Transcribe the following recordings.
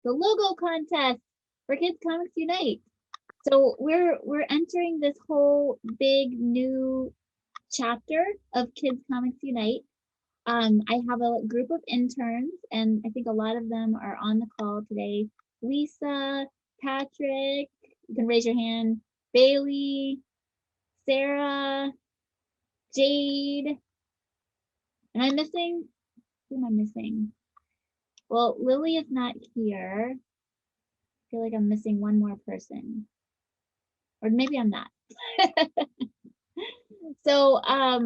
the logo contest for Kids Comics Unite. So we're entering this whole big new chapter of Kids Comics Unite. I have a group of interns, and I think a lot of them are on the call today. Lisa, Patrick, you can raise your hand. Bailey, Sarah, Jade. Am I missing? Who am I missing? Well, Lily is not here. I feel like I'm missing one more person. Or maybe I'm not. So I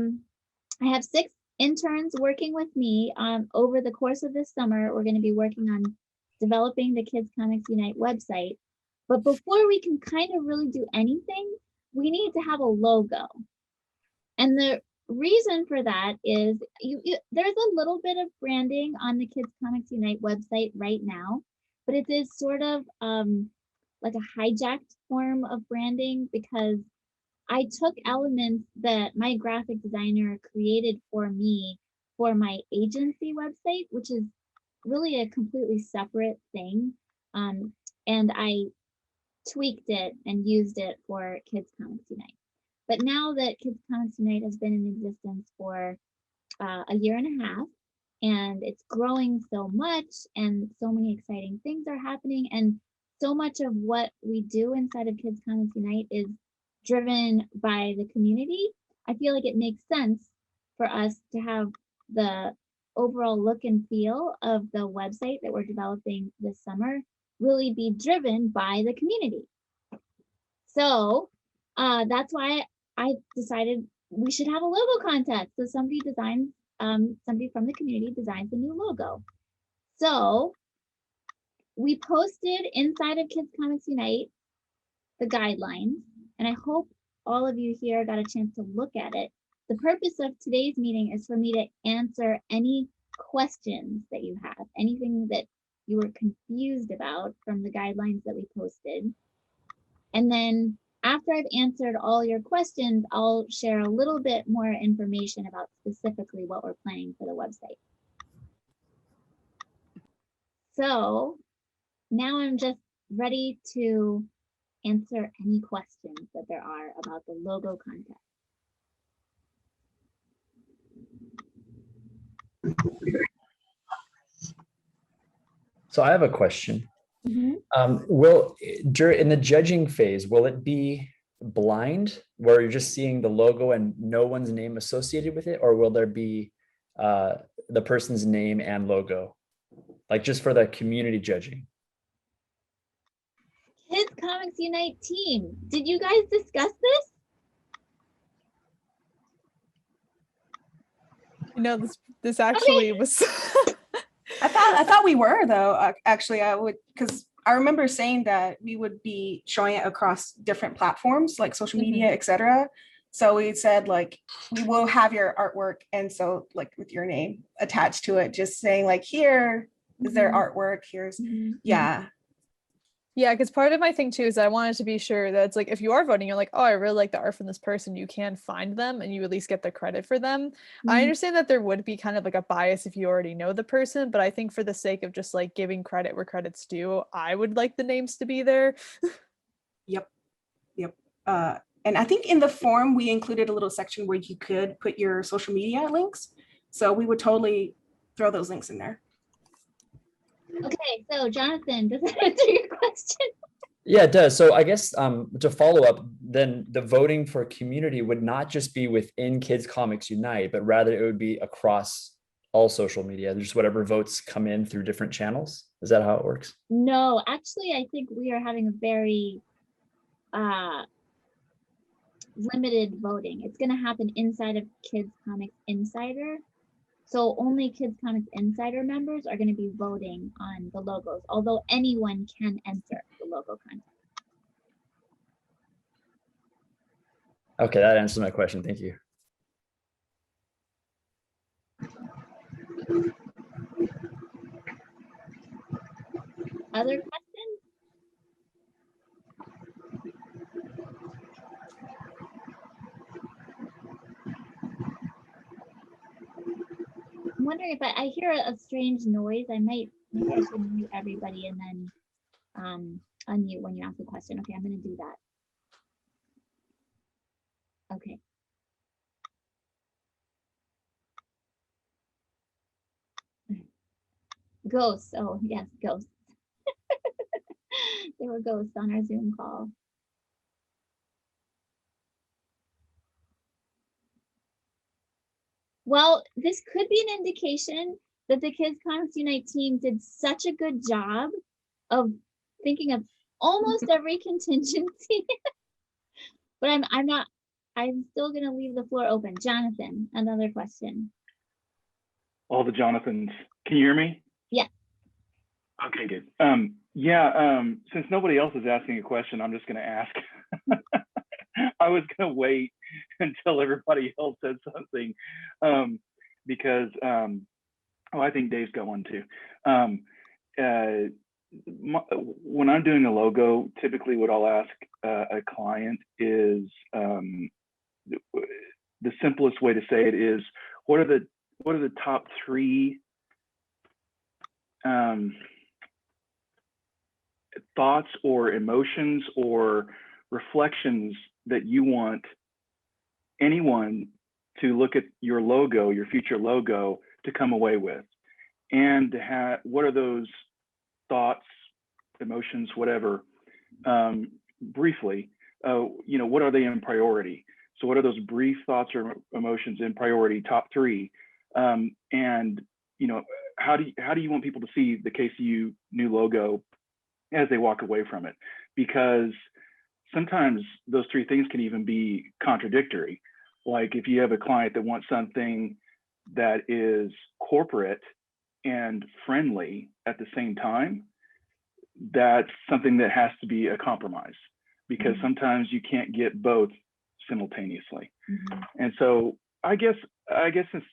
have 6 interns working with me. Over the course of this summer, we're going to be working on developing the Kids Comics Unite website. But before we can kind of really do anything, we need to have a logo. And the reason for that is there's a little bit of branding on the Kids Comics Unite website right now, but it is sort of like a hijacked form of branding because I took elements that my graphic designer created for me for my agency website, which is really a completely separate thing. And I tweaked it and used it for Kids Comics Unite. But now that Kids Comics Unite has been in existence for a year and a half, and it's growing so much, and so many exciting things are happening, and so much of what we do inside of Kids Comics Unite is driven by the community, I feel like it makes sense for us to have the overall look and feel of the website that we're developing this summer really be driven by the community. So that's why I decided we should have a logo contest. So somebody designs, somebody from the community designs a new logo. So we posted inside of Kids Comics Unite the guidelines, and I hope all of you here got a chance to look at it. The purpose of today's meeting is for me to answer any questions that you have, anything that you were confused about from the guidelines that we posted. And then after I've answered all your questions, I'll share a little bit more information about specifically what we're planning for the website. So now I'm just ready to answer any questions that there are about the logo contest. So I have a question. Mm-hmm. In the judging phase, will it be blind where you're just seeing the logo and no one's name associated with it, or will there be the person's name and logo, like just for the community judging? Kids Comics Unite team, did you guys discuss this? You know, this actually was. I thought we were though. Actually, I would, because I remember saying that we would be showing it across different platforms like social media, etc. So we said like we will have your artwork, and so like with your name attached to it, just saying like here is their artwork. Here's Yeah, because part of my thing too is I wanted to be sure that it's like if you are voting, you're like, oh, I really like the art from this person, you can find them and you at least get the credit for them. I understand that there would be kind of like a bias if you already know the person, but I think for the sake of just like giving credit where credit's due, I would like the names to be there. Yep. And I think in the form we included a little section where you could put your social media links. So we would totally throw those links in there. Okay, so Jonathan, does that answer your question? Yeah, it does. So I guess to follow up, then the voting for community would not just be within Kids Comics Unite, but rather it would be across all social media. There's whatever votes come in through different channels. Is that how it works? No, actually, I think we are having a very limited voting. It's going to happen inside of Kids Comics Insider. So only Kids Comics Insider members are going to be voting on the logos, although anyone can enter the logo contest. Okay, that answers my question. Thank you. Other questions? I'm wondering if I hear a strange noise. I might Maybe I should mute everybody and then unmute when you ask a question. Okay, I'm gonna do that. Okay. Ghosts. Oh, yes, ghosts. There were ghosts on our Zoom call. Well, this could be an indication that the Kids Comics Unite team did such a good job of thinking of almost every contingency. But I'm still gonna leave the floor open. Jonathan, another question. All the Jonathans. Can you hear me? Yeah. Okay, good. Since nobody else is asking a question, I'm just gonna ask. I was gonna wait until everybody else said something, because I think Dave's got one too. When I'm doing a logo, typically what I'll ask a client is, the simplest way to say it is, what are the top three thoughts or emotions or reflections that you want anyone to look at your logo, your future logo, to come away with? And to have, what are those thoughts, emotions, whatever, briefly, what are they in priority? So what are those brief thoughts or emotions in priority, top three? And how do you want people to see the KCU new logo as they walk away from it? Because sometimes those three things can even be contradictory. Like if you have a client that wants something that is corporate and friendly at the same time, that's something that has to be a compromise, because sometimes you can't get both simultaneously. And so I guess since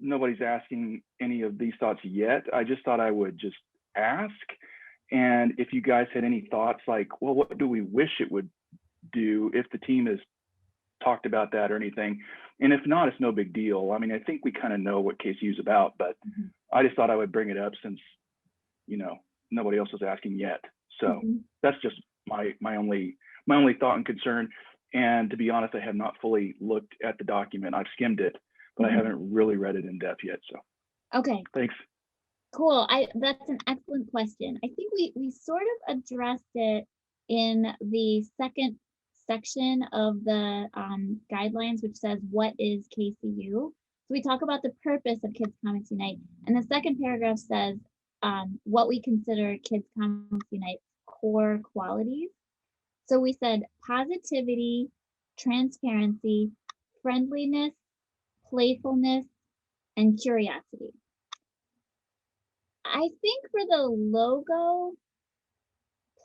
nobody's asking any of these thoughts yet, I just thought I would just ask. And if you guys had any thoughts, like, well, what do we wish it would do, if the team has talked about that or anything? And if not, it's no big deal. I mean, I think we kind of know what KCU is about, but I just thought I would bring it up since, nobody else was asking yet. So that's just my only thought and concern. And to be honest, I have not fully looked at the document. I've skimmed it, but I haven't really read it in depth yet. So Okay. Thanks. Cool. That's an excellent question. I think we sort of addressed it in the second section of the guidelines, which says, what is KCU? So we talk about the purpose of Kids Comics Unite. And the second paragraph says what we consider Kids Comics Unite core qualities. So we said positivity, transparency, friendliness, playfulness, and curiosity. I think for the logo,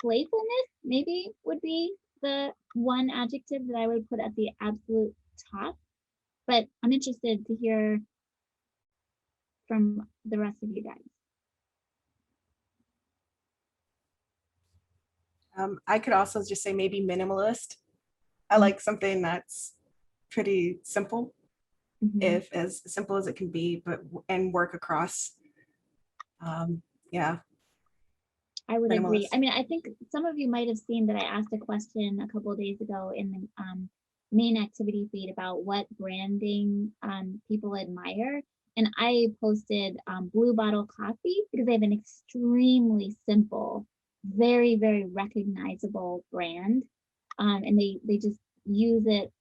playfulness maybe would be the one adjective that I would put at the absolute top, but I'm interested to hear from the rest of you guys. I could also just say maybe minimalist. I like something that's pretty simple, if as simple as it can be, and work across. Yeah. I would agree. Minimalist. I mean, I think some of you might have seen that I asked a question a couple of days ago in the main activity feed about what branding people admire. And I posted Blue Bottle Coffee because they have an extremely simple, very, very recognizable brand. And they just use it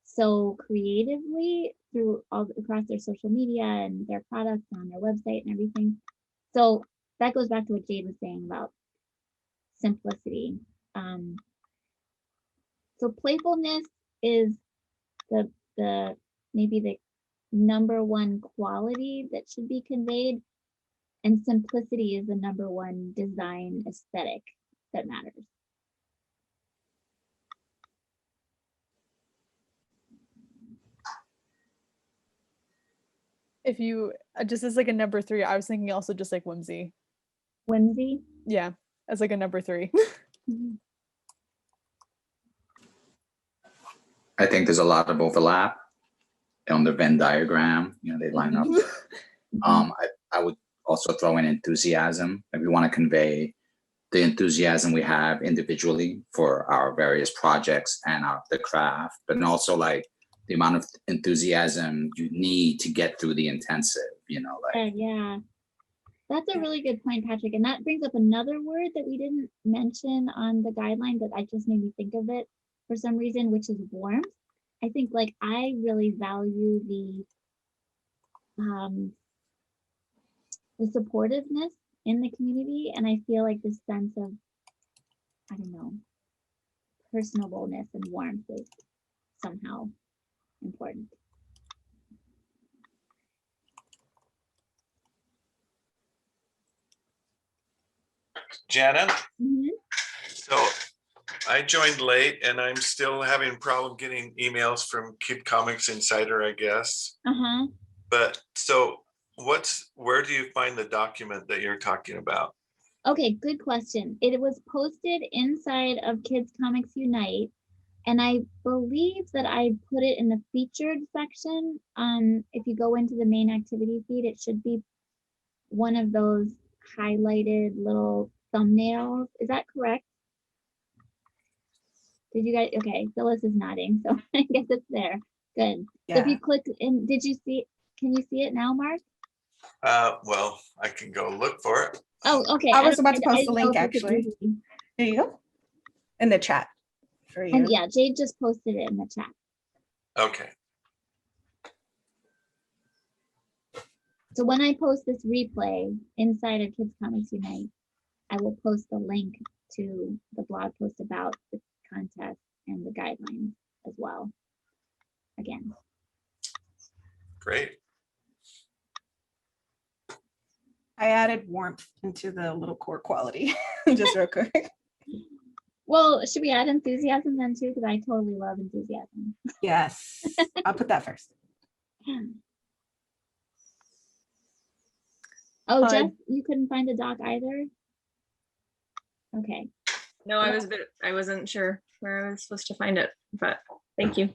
so creatively through all across their social media and their products on their website and everything. So that goes back to what Jade was saying about simplicity. So playfulness is the maybe the number one quality that should be conveyed, and simplicity is the number one design aesthetic that matters. If you just as like a number 3, I was thinking also just like whimsy. Whimsy? Yeah, as like a number 3. I think there's a lot of overlap on the Venn diagram. They line up. I would also throw in enthusiasm. Like we want to convey the enthusiasm we have individually for our various projects and the craft, but also like the amount of enthusiasm you need to get through the intensive, you know, like. Yeah. That's a really good point, Patrick. And that brings up another word that we didn't mention on the guideline that I just made me think of it for some reason, which is warmth. I think like I really value the supportiveness in the community. And I feel like this sense of, I don't know, personableness and warmth is somehow important. Jana, Mhm. so I joined late and I'm still having a problem getting emails from Kid Comics Insider, I guess. Uh-huh. But so where do you find the document that you're talking about? Okay, good question. It was posted inside of Kids Comics Unite, and I believe that I put it in the featured section. If you go into the main activity feed, it should be one of those highlighted little thumbnails. Is that correct? Did you guys, okay, Phyllis is nodding, so I guess it's there. Good. So if you click in, did you see, can you see it now, Mark? Well, I can go look for it. Oh, okay. I was about to I post the didn't know link if you could actually. easily- There you go. In the chat for you. And yeah, Jade just posted it in the chat. Okay. So when I post this replay inside of Kids Comics Unite, I will post the link to the blog post about the contest and the guidelines as well. Again. Great. I added warmth into the little core quality, just real quick. Well, should we add enthusiasm then too? Because I totally love enthusiasm. Yes, I'll put that first. Oh, Jeff, you couldn't find the doc either? Okay. No, I wasn't sure where I was supposed to find it, but thank you.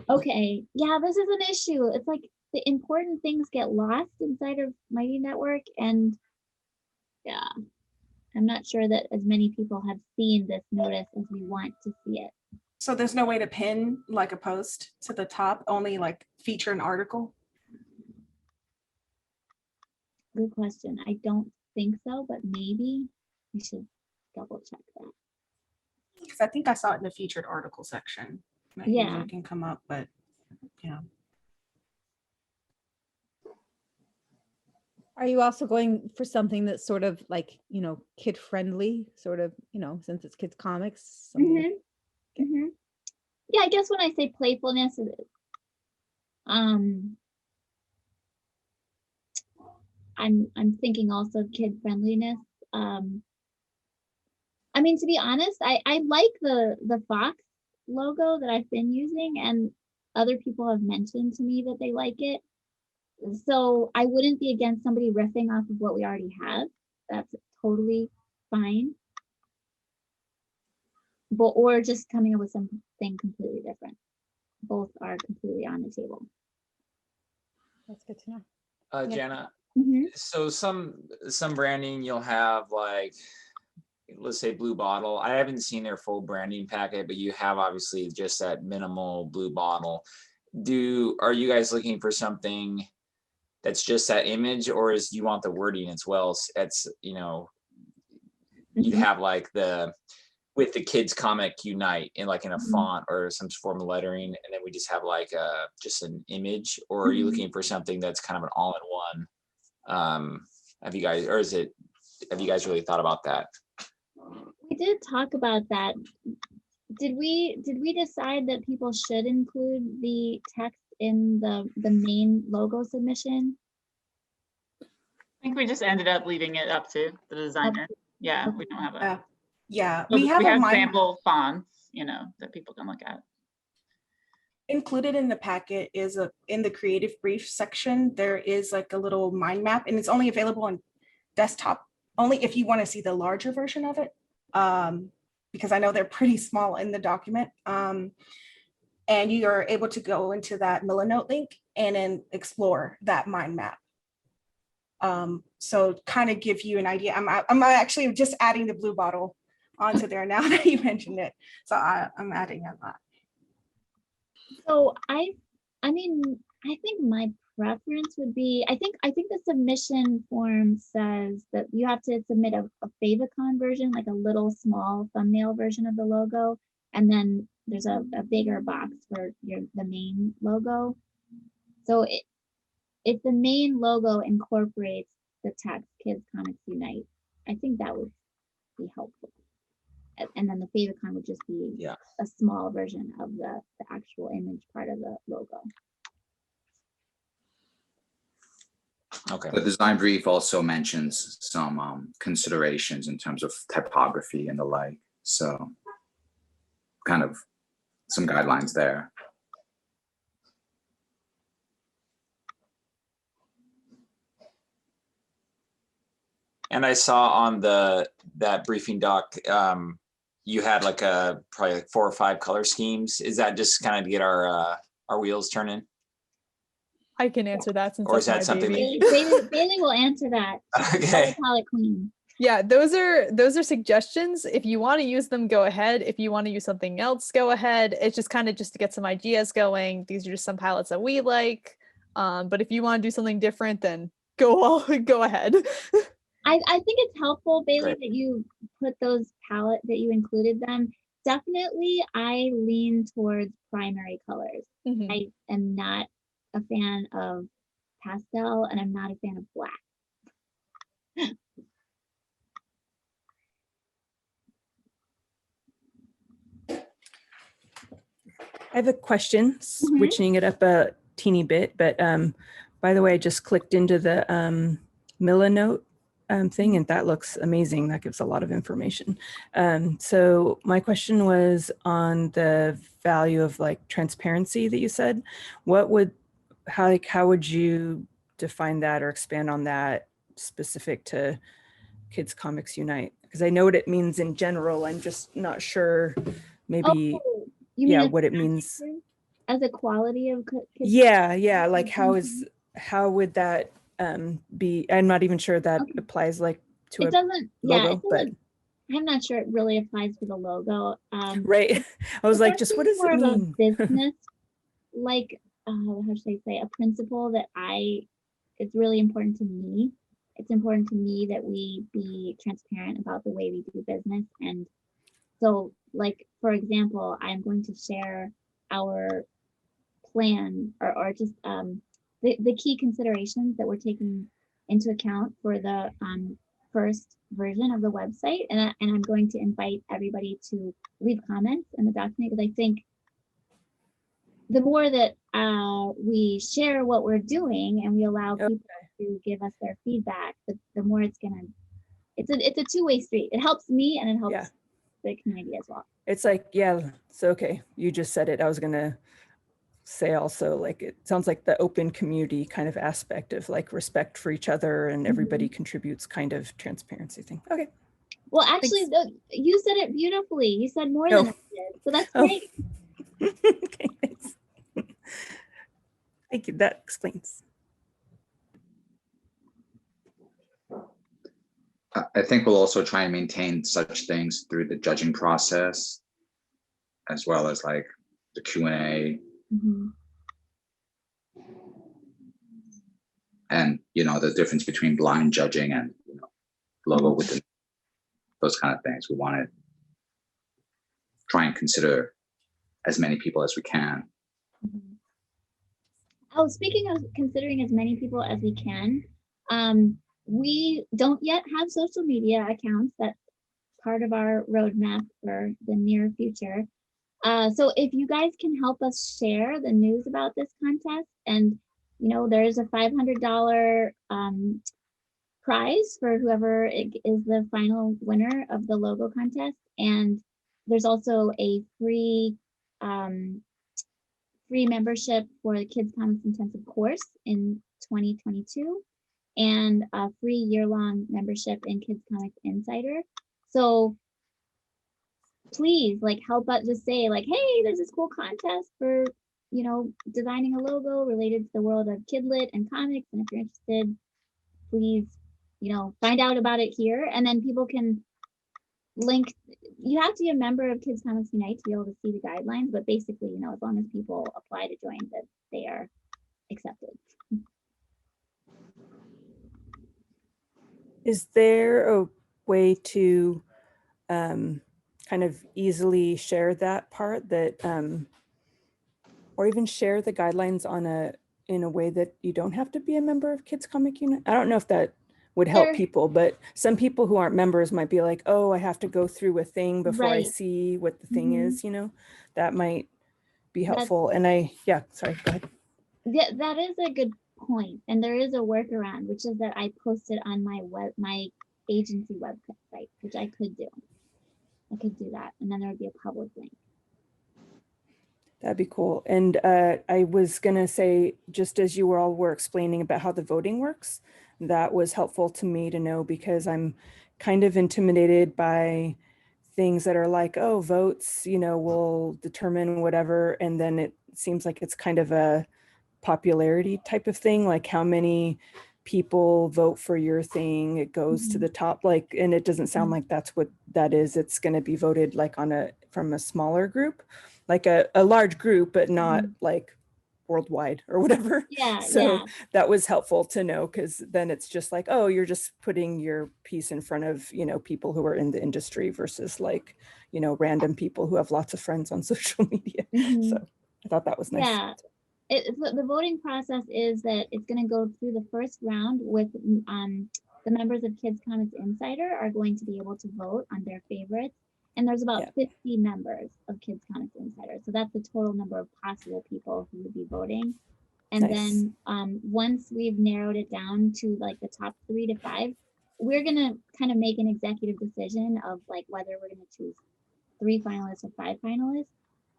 Okay. Yeah, this is an issue. It's like the important things get lost inside of Mighty Network, and yeah, I'm not sure that as many people have seen this notice as we want to see it. So there's no way to pin like a post to the top, only like feature an article? Good question. I don't think so, but maybe we should double check that. Because I think I saw it in the featured article section. That Yeah. usually can come up, but yeah. Are you also going for something that's sort of like, you know, kid friendly, sort of, you know, since it's kids comics? something- Yeah, I guess when I say playfulness, I'm thinking also of kid friendliness. I mean, to be honest, I like the Fox logo that I've been using, and other people have mentioned to me that they like it. So I wouldn't be against somebody riffing off of what we already have. That's totally fine. But or just coming up with something completely different. Both are completely on the table. That's good to know. Yeah. Jana, Mhm. so some branding you'll have like, let's say Blue Bottle. I haven't seen their full branding packet, but you have obviously just that minimal Blue Bottle. Are you guys looking for something that's just that image, or do you want the wording as well? It's, you know, you have like with the Kids Comic Unite in like in a font or some form of lettering, and then we just have like just an image, or are you looking for something that's kind of an all-in-one? Have you guys really thought about that? We did talk about that. Did we decide that people should include the text in the main logo submission? I think we just ended up leaving it up to the designer. Yeah, we don't have a. Yeah, we have mind sample fonts, you know, that people can look at. Included in the packet is in the creative brief section, there is like a little mind map, and it's only available on desktop, only if you want to see the larger version of it. Because I know they're pretty small in the document. And you are able to go into that Milanote link and then explore that mind map. So kind of give you an idea. I'm actually just adding the blue bottle onto there now that you mentioned it. So I'm adding a lot. So I mean, I think my preference would be, I think the submission form says that you have to submit a favicon version, like a little small thumbnail version of the logo. And then there's a bigger box for the main logo. So if the main logo incorporates the text Kids Comics Unite, I think that would be helpful. And then the favicon would just be a small version of the actual image part of the logo. Okay. The design brief also mentions some considerations in terms of typography and the like. So kind of some guidelines there. And I saw on that briefing doc, you had like probably like 4 or 5 color schemes. Is that just kind of to get our wheels turning? I can answer that since Or is that's that my something baby. Bailey will answer that. Okay. Palette queen. Yeah, those are suggestions. If you want to use them, go ahead. If you want to use something else, go ahead. It's just kind of just to get some ideas going. These are just some palettes that we like. But if you want to do something different, then go ahead. I think it's helpful, Bailey, Great. that you put those that you included them. Definitely, I lean towards primary colors. Mhm. I am not a fan of pastel, and I'm not a fan of black. I have a question, switching it up a teeny bit, but by the way, I just clicked into the Millinote thing, and that looks amazing. That gives a lot of information. So my question was on the value of like transparency that you said. How would you define that or expand on that specific to Kids Comics Unite? Because I know what it means in general. I'm just not sure maybe what it means as a quality of kids. Yeah, like how would that be? I'm not even sure that applies like to it doesn't logo, but I'm not sure it really applies to the logo. Right. I was like, just what does it mean? Of a business, like how should I say, a principle that it's really important to me. It's important to me that we be transparent about the way we do business. And so, like, for example, I'm going to share our plan or just the key considerations that we're taking into account for the first version of the website. And I'm going to invite everybody to leave comments in the document, because I think the more that we share what we're doing and we allow people to give us their feedback, the more it's a two-way street. It helps me and it helps the community as well. It's like, so okay, you just said it. I was gonna say also, like, it sounds like the open community kind of aspect of like respect for each other and everybody contributes kind of transparency thing. Okay. Well, actually, you said it beautifully. You said more than I did, so that's great. Okay, thanks. Thank you. That explains. I think we'll also try and maintain such things through the judging process, as well as like the Q&A. And the difference between blind judging and logo within those kind of things. We want to try and consider as many people as we can. Oh, speaking of considering as many people as we can, we don't yet have social media accounts. That's part of our roadmap for the near future. So if you guys can help us share the news about this contest, and there's a $500 prize for whoever is the final winner of the logo contest, and there's also a free membership for the Kids Comics Intensive course in 2022, and a free year-long membership in Kids Comics Insider. So please, help us. Just say hey, there's this cool contest for designing a logo related to the world of Kidlit and comics, and if you're interested, please, find out about it here. And then people can link. You have to be a member of Kids Comics Unite to be able to see the guidelines, but basically, as long as people apply to join, that they are accepted. Is there a way to kind of easily share that part that, or even share the guidelines in a way that you don't have to be a member of Kids Comic Unite? I don't know if that would help Sure. people, but some people who aren't members might be like, oh, I have to go through a thing before I Right. see what the thing Mhm. is, that might be That's- helpful. And sorry, go ahead. Yeah, that is a good point. And there is a workaround, which is that I posted on my agency website, which I could do. I could do that. And then there would be a public link. That'd be cool. And I was going to say, just as you all were explaining about how the voting works, that was helpful to me to know, because I'm kind of intimidated by things that are like, oh, votes, will determine whatever. And then it seems like it's kind of a popularity type of thing, like how many people vote for your thing, it goes to the top, and it doesn't sound like that's what that is. It's going to be voted like from a smaller group, like a large group, but not like worldwide or whatever. Yeah. So yeah. that was helpful to know, because then it's just like, oh, you're just putting your piece in front of, people who are in the industry versus like, random people who have lots of friends on social media. So I thought that was nice. Yeah. The voting process is that it's going to go through the first round with the members of Kids Comics Insider are going to be able to vote on their favorites. And there's about 50 members of Kids Comics Insider. So that's the total number of possible people who would be voting. And then once we've narrowed it down to like the top 3 to 5, we're going to kind of make an executive decision of like whether we're going to choose 3 finalists or 5 finalists.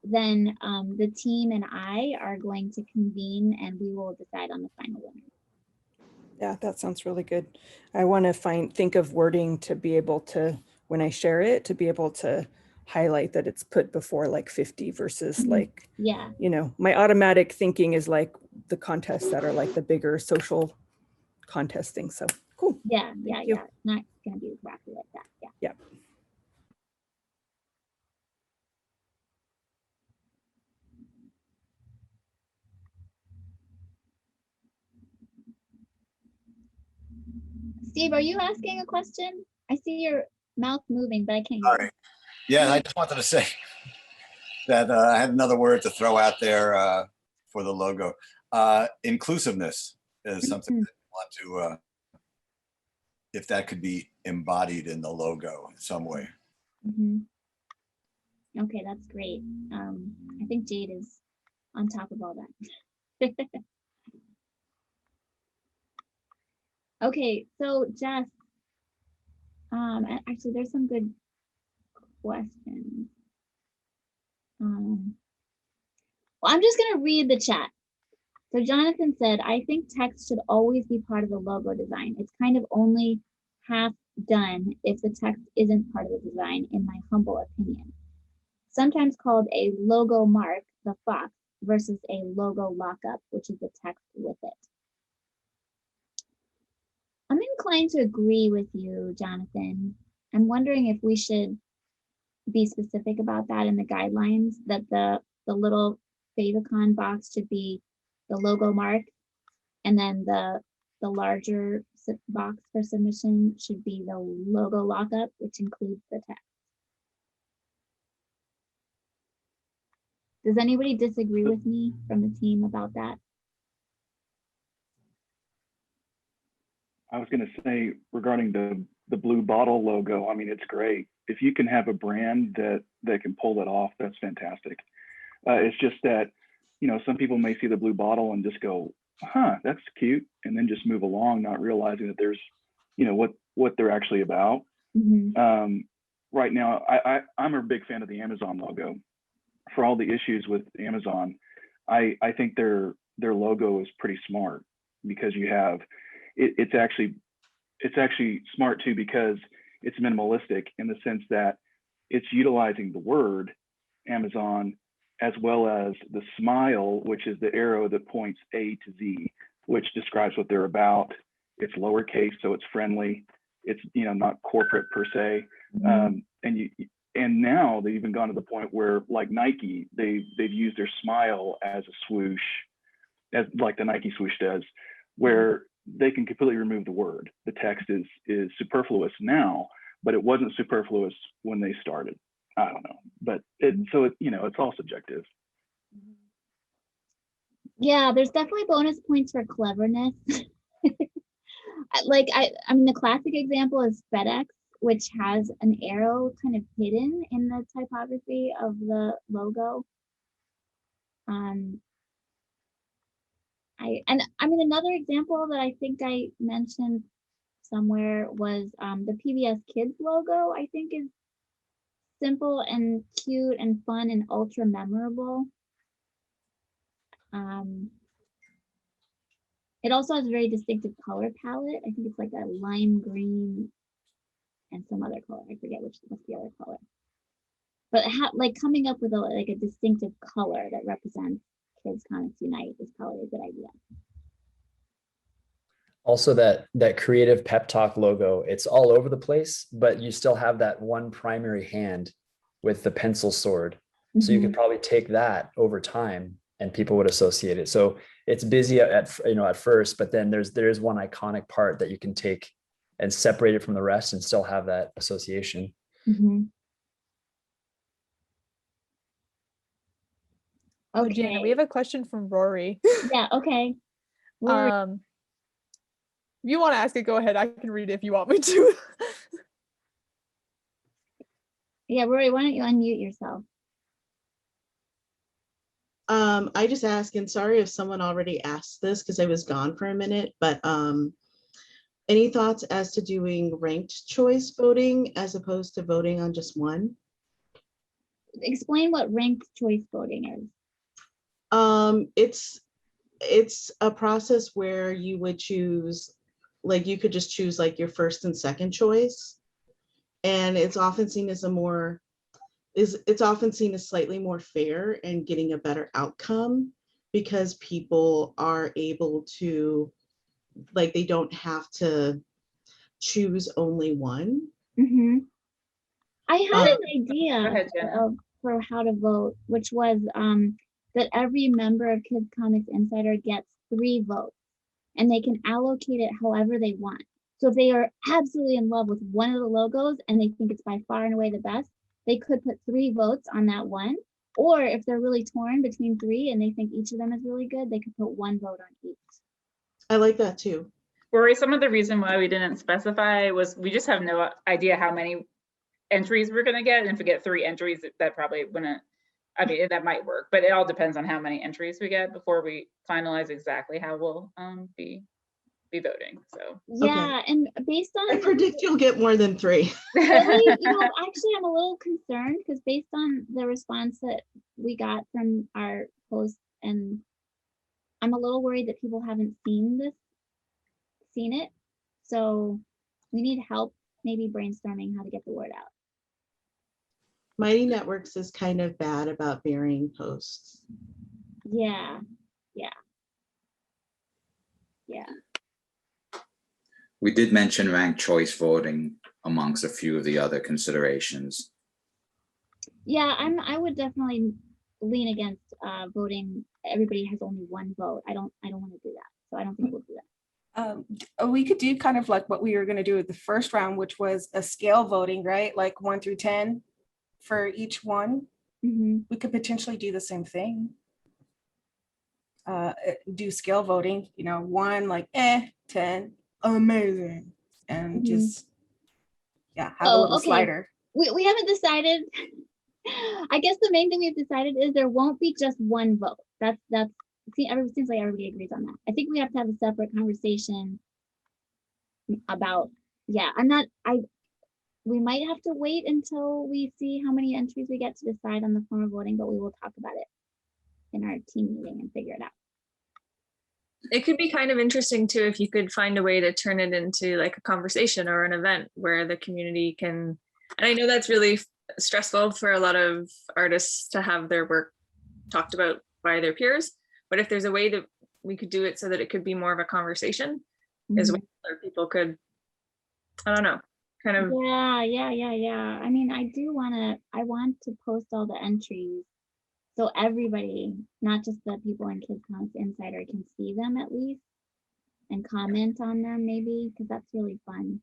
Then the team and I are going to convene and we will decide on the final winner. Yeah, that sounds really good. I want to think of wording to be able to, when I share it, to be able to highlight that it's put before like 50 versus like, my automatic thinking is like the contests that are like the bigger social contest thing. So cool. Yeah. Not going to be exactly like that. Yeah. Steve, are you asking a question? I see your mouth moving, but I can't hear you. Yeah, I just wanted to say that I had another word to throw out there for the logo. Inclusiveness is something that I want to, if that could be embodied in the logo in some way. Okay, that's great. I think Jade is on top of all that. Okay, so Jess, actually there's some good questions. Well, I'm just gonna read the chat. So Jonathan said, I think text should always be part of the logo design. It's kind of only half done if the text isn't part of the design, in my humble opinion. Sometimes called a logo mark, the fox, versus a logo lockup, which is the text with it. I'm inclined to agree with you, Jonathan. I'm wondering if we should be specific about that in the guidelines, that the little favicon box should be the logo mark, and then the larger box for submission should be the logo lockup, which includes the text. Does anybody disagree with me from the team about that? I was going to say regarding the blue bottle logo, I mean, it's great. If you can have a brand that can pull that off, that's fantastic. It's just that, some people may see the blue bottle and just go, huh, that's cute, and then just move along, not realizing that there's, what they're actually about. Right now, I'm a big fan of the Amazon logo. For all the issues with Amazon, I think their logo is pretty smart, because you have, it's actually smart too, because it's minimalistic in the sense that it's utilizing the word Amazon as well as the smile, which is the arrow that points A to Z, which describes what they're about. It's lowercase, so it's friendly. It's, you know, not corporate per se. And now they've even gone to the point where, like Nike, they've used their smile as a swoosh, as like the Nike swoosh does, where they can completely remove the word. The text is superfluous now, but it wasn't superfluous when they started. I don't know, but you know, it's all subjective. Yeah, there's definitely bonus points for cleverness. Like I mean, the classic example is FedEx, which has an arrow kind of hidden in the typography of the logo. I mean, another example that I think I mentioned somewhere was the PBS Kids logo. I think is simple and cute and fun and ultra memorable. It also has a very distinctive color palette. I think it's like a lime green and some other color. I forget what's the other color. But like coming up with a distinctive color that represents Kids Comics Unite is probably a good idea. Also, that creative pep talk logo, it's all over the place, but you still have that one primary hand with the pencil sword. So you could probably take that over time and people would associate it. So it's busy at first, but then there is one iconic part that you can take and separate it from the rest and still have that association. Okay. Jana, we have a question from Rory. Yeah, okay. Rory. If you want to ask it, go ahead. I can read it if you want me to. Yeah, Rory, why don't you unmute yourself? I just asked, and sorry if someone already asked this because I was gone for a minute, but any thoughts as to doing ranked choice voting as opposed to voting on just one? Explain what ranked choice voting is. It's a process where you would choose, like you could just choose like your first and second choice. And it's often seen as slightly more fair and getting a better outcome because people are able to, like, they don't have to choose only one. I had an idea for how to vote, which was that every member of Kids Comics Insider gets 3 votes and they can allocate it however they want. So if they are absolutely in love with one of the logos and they think it's by far and away the best, they could put 3 votes on that one. Or if they're really torn between 3 and they think each of them is really good, they could put 1 vote on each. I like that too. Rory, some of the reason why we didn't specify was we just have no idea how many entries we're going to get. And if we get 3 entries, that probably wouldn't, I mean, that might work, but it all depends on how many entries we get before we finalize exactly how we'll be voting. So yeah, okay. And based on, I predict you'll get more than 3. Really, actually, I'm a little concerned because based on the response that we got from our post, and I'm a little worried that people haven't seen it. So we need help, maybe brainstorming how to get the word out. Mighty Networks is kind of bad about burying posts. Yeah. We did mention ranked choice voting amongst a few of the other considerations. Yeah, I would definitely lean against voting. Everybody has only 1 vote. I don't want to do that. So I don't think we'll do that. We could do kind of like what we were going to do with the first round, which was a scale voting, right? Like 1 through 10 for each one. We could potentially do the same thing. Do scale voting, 1 like 10, amazing, and just have a little slider. We haven't decided. I guess the main thing we've decided is there won't be just 1 vote. That's seems like everybody agrees on that. I think we have to have a separate conversation about, we might have to wait until we see how many entries we get to decide on the form of voting, but we will talk about it in our team meeting and figure it out. It could be kind of interesting too if you could find a way to turn it into like a conversation or an event where the community can, and I know that's really stressful for a lot of artists to have their work talked about by their peers, but if there's a way that we could do it so that it could be more of a conversation, as Mhm. well, or people could, I don't know, kind of. Yeah. I mean, I want to post all the entries so everybody, not just the people in Kids Comics Insider, can see them at least and comment on them maybe, because that's really fun.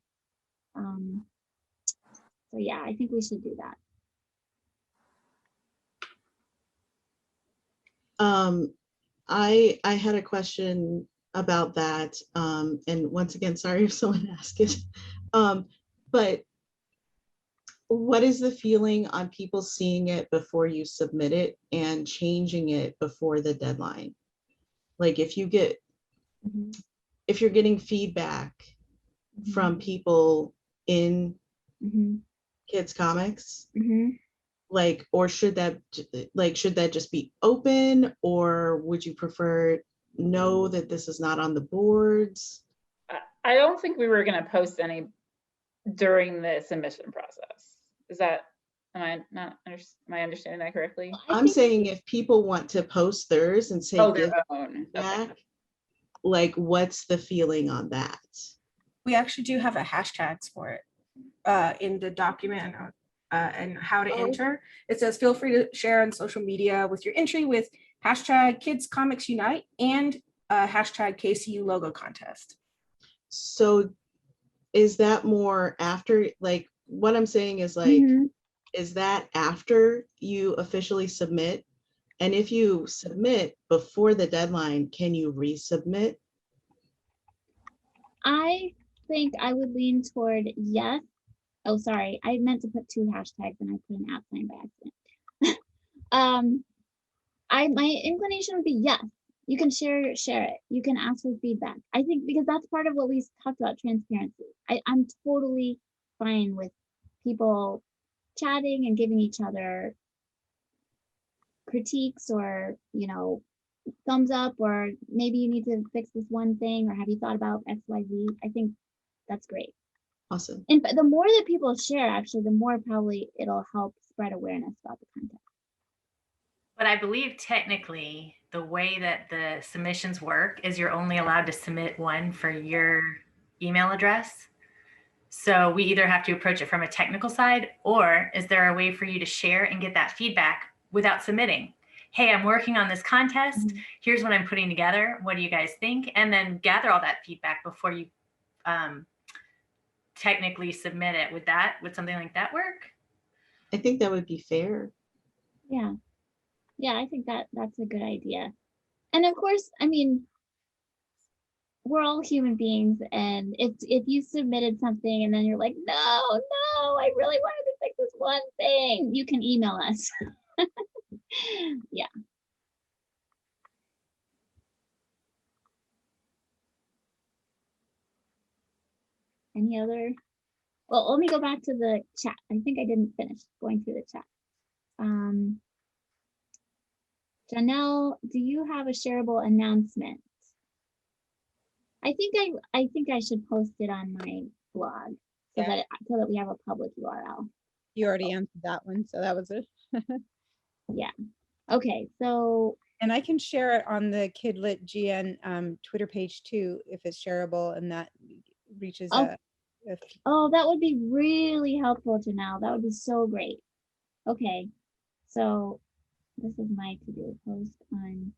So yeah, I think we should do that. I had a question about that. And once again, sorry if someone asked it. But what is the feeling on people seeing it before you submit it and changing it before the deadline? Like if you get, if you're getting feedback from people in Kids Comics, like, or should that just be open, or would you prefer know that this is not on the boards? I don't think we were going to post any during the submission process. Is that, am I understanding that correctly? I'm saying if people want to post theirs and say their own. Back, like what's the feeling on that? We actually do have a hashtags for it in the document and how to enter. It says feel free to share on social media with your entry with hashtag Kids Comics Unite and hashtag KCU logo contest. So is that more after, like what I'm saying is like, is that after you officially submit? And if you submit before the deadline, can you resubmit? I think I would lean toward yes. Oh, sorry, I meant to put 2 hashtags and I put an @ sign by accident. My inclination would be yes. You can share it. You can ask for feedback. I think because that's part of what we talked about, transparency. I'm totally fine with people chatting and giving each other critiques or, thumbs up, or maybe you need to fix this one thing, or have you thought about XYZ? I think that's great. Awesome. And the more that people share, actually, the more probably it'll help spread awareness about the content. But I believe technically the way that the submissions work is you're only allowed to submit one for your email address. So we either have to approach it from a technical side, or is there a way for you to share and get that feedback without submitting? Hey, I'm working on this contest. Here's what I'm putting together. What do you guys think? And then gather all that feedback before you technically submit it. Would something like that work? I think that would be fair. Yeah, I think that's a good idea. And of course, I mean, we're all human beings, and if you submitted something and then you're like, no, I really wanted to fix this one thing, you can email us. Yeah. Any other? Well, let me go back to the chat. I think I didn't finish going through the chat. Janelle, do you have a shareable announcement? I think I should post it on my blog so that we have a public URL. You already answered that one, so that was it. Yeah. Okay, so. And I can share it on the Kidlit GN Twitter page too, if it's shareable and that reaches Oh, that would be really helpful, Janelle. That would be so great. Okay, so this is my to-do post on.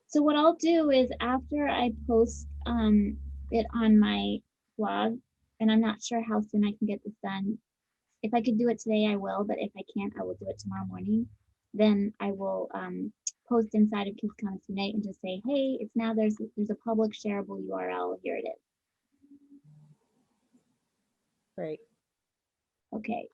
So what I'll do is after I post it on my blog, and I'm not sure how soon I can get this done. If I could do it today, I will, but if I can't, I will do it tomorrow morning. Then I will post inside of Kids Comics Unite and just say, hey, it's now there's a public shareable URL. Here it is. Great. Okay.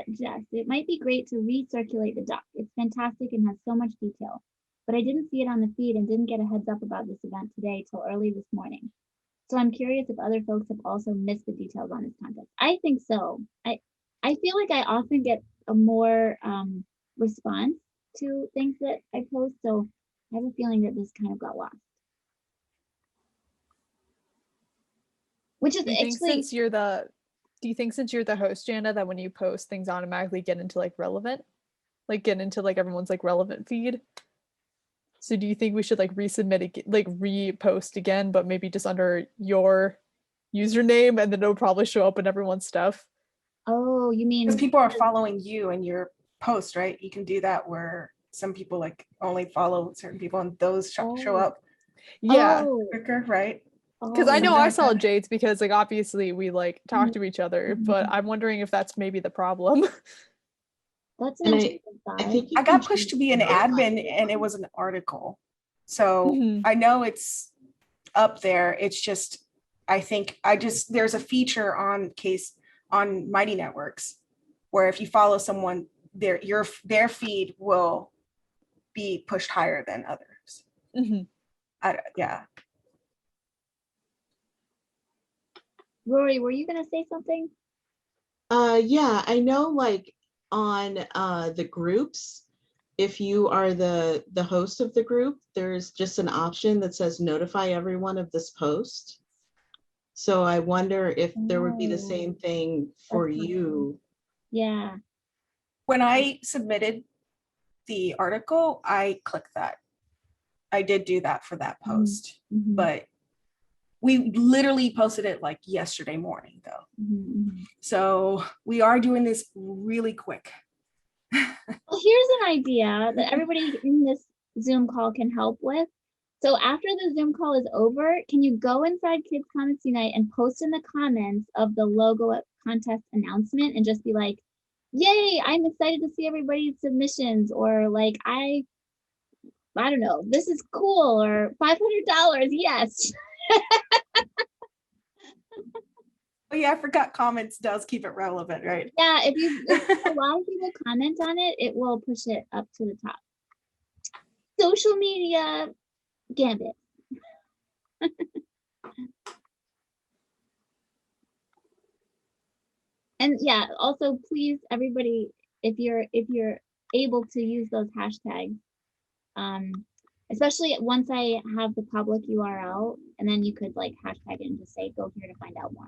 Jess, it might be great to recirculate the doc. It's fantastic and has so much detail, but I didn't see it on the feed and didn't get a heads up about this event today till early this morning. So I'm curious if other folks have also missed the details on this contest. I think so. I feel like I often get a more response to things that I post, so I have a feeling that this kind of got lost. Which is actually. Do you think since you're the host, Jana, that when you post things automatically get into like relevant? Like get into like everyone's like relevant feed? So do you think we should like resubmit it, like repost again, but maybe just under your username, and then it'll probably show up in everyone's stuff? Oh, you mean Because people are following you and your post, right? You can do that where some people like only follow certain people and those show up Yeah. quicker, right? Because I know I Something saw like that. Jade's because like obviously we like talk to each other, but I'm wondering if that's maybe the problem. That's an interesting thought. I got pushed to be an admin and it was an article. So I know it's up there. It's just, I think there's a feature on Mighty Networks where if you follow someone, their feed will be pushed higher than others. Yeah. Rory, were you gonna say something? Yeah, I know like on the groups, if you are the host of the group, there's just an option that says notify everyone of this post. So I wonder if there would be the same thing for you. Yeah. When I submitted the article, I clicked that. I did do that for that post, but we literally posted it like yesterday morning though. So we are doing this really quick. Well, here's an idea that everybody in this Zoom call can help with. So after the Zoom call is over, can you go inside Kids Comics Unite and post in the comments of the logo contest announcement and just be like, yay, I'm excited to see everybody's submissions, or like, I don't know, this is cool, or $500, yes. Oh yeah, I forgot comments does keep it relevant, right? Yeah, if a lot of people comment on it, it will push it up to the top. Social media gambit. And yeah, also please, everybody, if you're able to use those hashtags, especially once I have the public URL, and then you could like hashtag it and just say, go here to find out more.